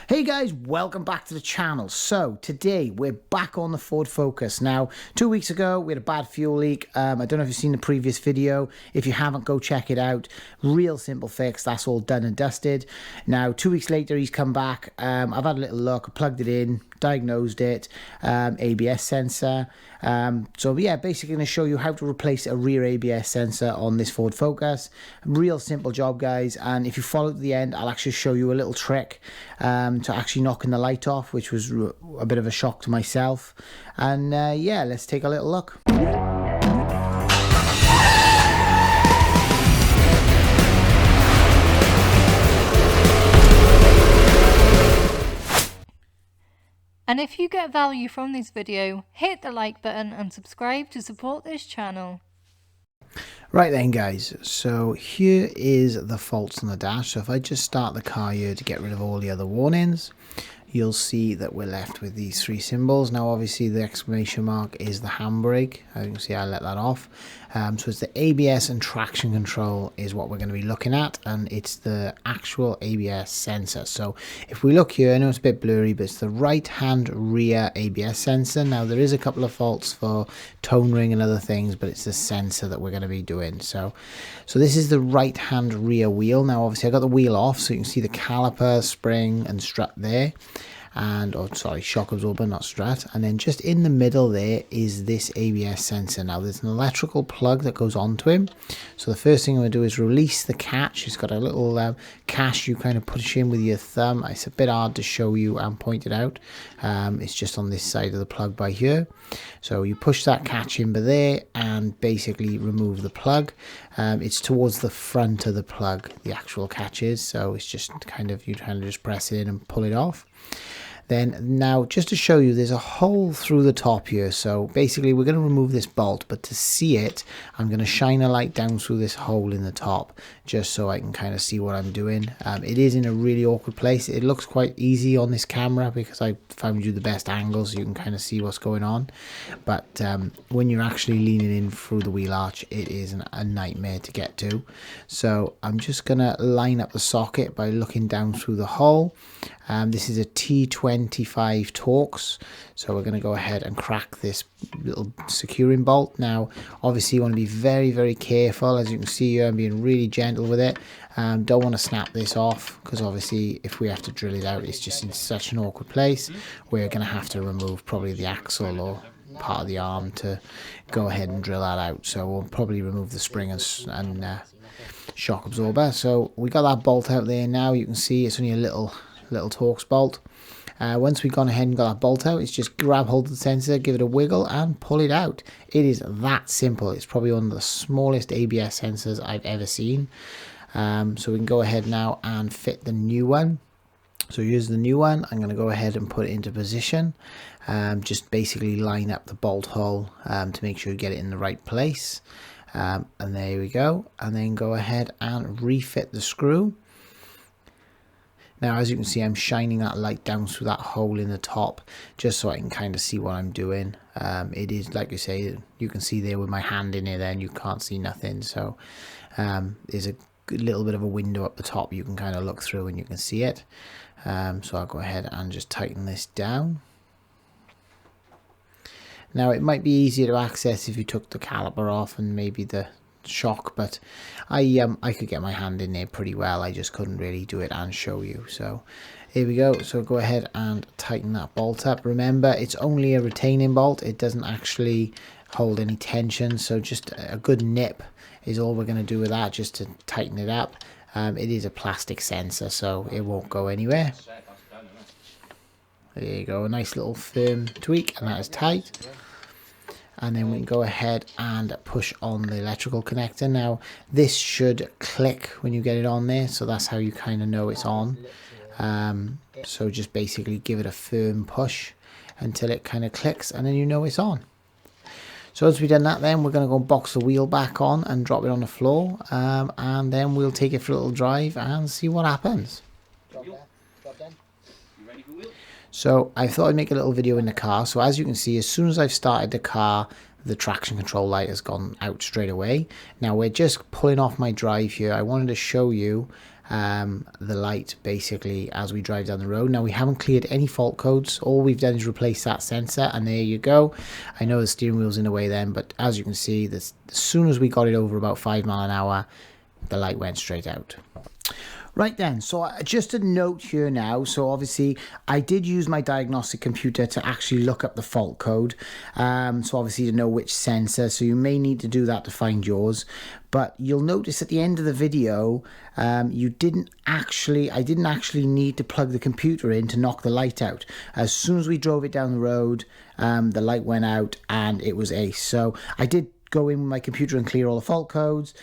Hey guys, welcome back to the channel. So today we're back on the Ford Focus. Now 2 weeks ago we had a bad fuel leak. I don't know if you've seen the previous video. If you haven't, go check it out. Real simple fix. That's all done and dusted. Now 2 weeks later he's come back. I've had a little look, plugged it in, diagnosed it, ABS sensor. So yeah, basically going to show you how to replace a rear ABS sensor on this Ford Focus. Real simple job, guys, and if you follow to the end I'll actually show you a little trick to actually knocking the light off, which was a bit of a shock to myself. And yeah, let's take a little look. And if you get value from this video, hit the like button and subscribe to support this channel. Right then guys, so here is the faults on the dash. So if I just start the car here to get rid of all the other warnings, you'll see that we're left with these three symbols. Now obviously the exclamation mark is the handbrake. As you can see, I let that off. So it's the ABS and traction control is what we're going to be looking at, and it's the actual ABS sensor. So if we look here, I know it's a bit blurry, but it's the right hand rear ABS sensor. Now there is a couple of faults for tone ring and other things, but it's the sensor that we're going to be doing. So this is the right hand rear wheel. Now obviously I got the wheel off, so you can see the caliper, spring and strut there. And shock absorber, not strut. And then just in the middle there is this ABS sensor. Now there's an electrical plug that goes onto him. So the first thing I'm going to do is release the catch. It's got a little catch you kind of push in with your thumb. It's a bit hard to show you and point it out. It's just on this side of the plug by here. So you push that catch in by there and basically remove the plug. It's towards the front of the plug, the actual catch is. So it's just kind of, you kind of just press it in and pull it off. Then now just to show you, there's a hole through the top here. So basically we're going to remove this bolt, but to see it, I'm going to shine a light down through this hole in the top just so I can kind of see what I'm doing. It is in a really awkward place. It looks quite easy on this camera because I found you the best angles so you can kind of see what's going on. But when you're actually leaning in through the wheel arch, it is a nightmare to get to. So I'm just going to line up the socket by looking down through the hole. This is a T25 Torx, so we're going to go ahead and crack this little securing bolt. Now obviously you want to be very, very careful. As you can see here, I'm being really gentle with it. Don't want to snap this off because obviously if we have to drill it out, it's just in such an awkward place. We're going to have to remove probably the axle or part of the arm to go ahead and drill that out. So we'll probably remove the spring and shock absorber. So we got that bolt out there. Now you can see it's only a little Torx bolt. Once we've gone ahead and got that bolt out, it's just grab hold of the sensor, give it a wiggle and pull it out. It is that simple. It's probably one of the smallest ABS sensors I've ever seen. So we can go ahead now and fit the new one. So here's the new one. I'm going to go ahead and put it into position. Just basically line up the bolt hole to make sure you get it in the right place. And there we go. And then go ahead and refit the screw. Now, as you can see, I'm shining that light down through that hole in the top just so I can kind of see what I'm doing. It is, like I say, you can see there with my hand in it and you can't see nothing. So there's a little bit of a window up the top you can kind of look through and you can see it. So I'll go ahead and just tighten this down. Now, it might be easier to access if you took the caliper off and maybe the shock, but I could get my hand in there pretty well. I just couldn't really do it and show you. So here we go. So go ahead and tighten that bolt up. Remember, it's only a retaining bolt. It doesn't actually hold any tension, so just a good nip is all we're going to do with that, just to tighten it up. It is a plastic sensor, so it won't go anywhere. There you go, a nice little firm tweak, and that is tight. And then we can go ahead and push on the electrical connector. Now this should click when you get it on there, so that's how you kind of know it's on. So just basically give it a firm push until it kind of clicks, and then you know it's on. So once we've done that, then we're going to go box the wheel back on and drop it on the floor, and then we'll take it for a little drive and see what happens. So I thought I'd make a little video in the car. So as you can see, as soon as I've started the car, the traction control light has gone out straight away. Now we're just pulling off my drive here. I wanted to show you the light basically as we drive down the road. Now we haven't cleared any fault codes. All we've done is replace that sensor, and there you go. I know the steering wheel's in the way then, but as you can see, this, as soon as we got it over about 5 miles an hour, the light went straight out. Right then, so just a note here now. So obviously I did use my diagnostic computer to actually look up the fault code. So obviously to know which sensor, so you may need to do that to find yours. But you'll notice at the end of the video, I didn't actually need to plug the computer in to knock the light out. As soon as we drove it down the road, the light went out and it was ace. So I did go in with my computer and clear all the fault codes,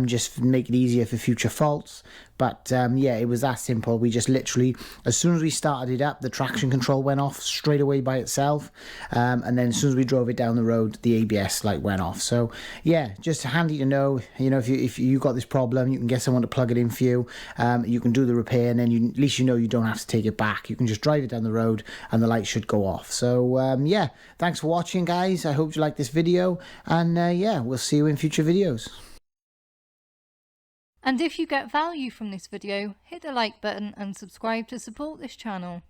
just to make it easier for future faults. But yeah, it was that simple. We just literally, as soon as we started it up, the traction control went off straight away by itself, and then as soon as we drove it down the road, the ABS light went off. So yeah, just handy to know. You know, if you got this problem, you can get someone to plug it in for you. You can do the repair, and then at least you know you don't have to take it back. You can just drive it down the road and the light should go off. So yeah, thanks for watching, guys. I hope you liked this video, and yeah, we'll see you in future videos. And if you get value from this video, hit the like button and subscribe to support this channel.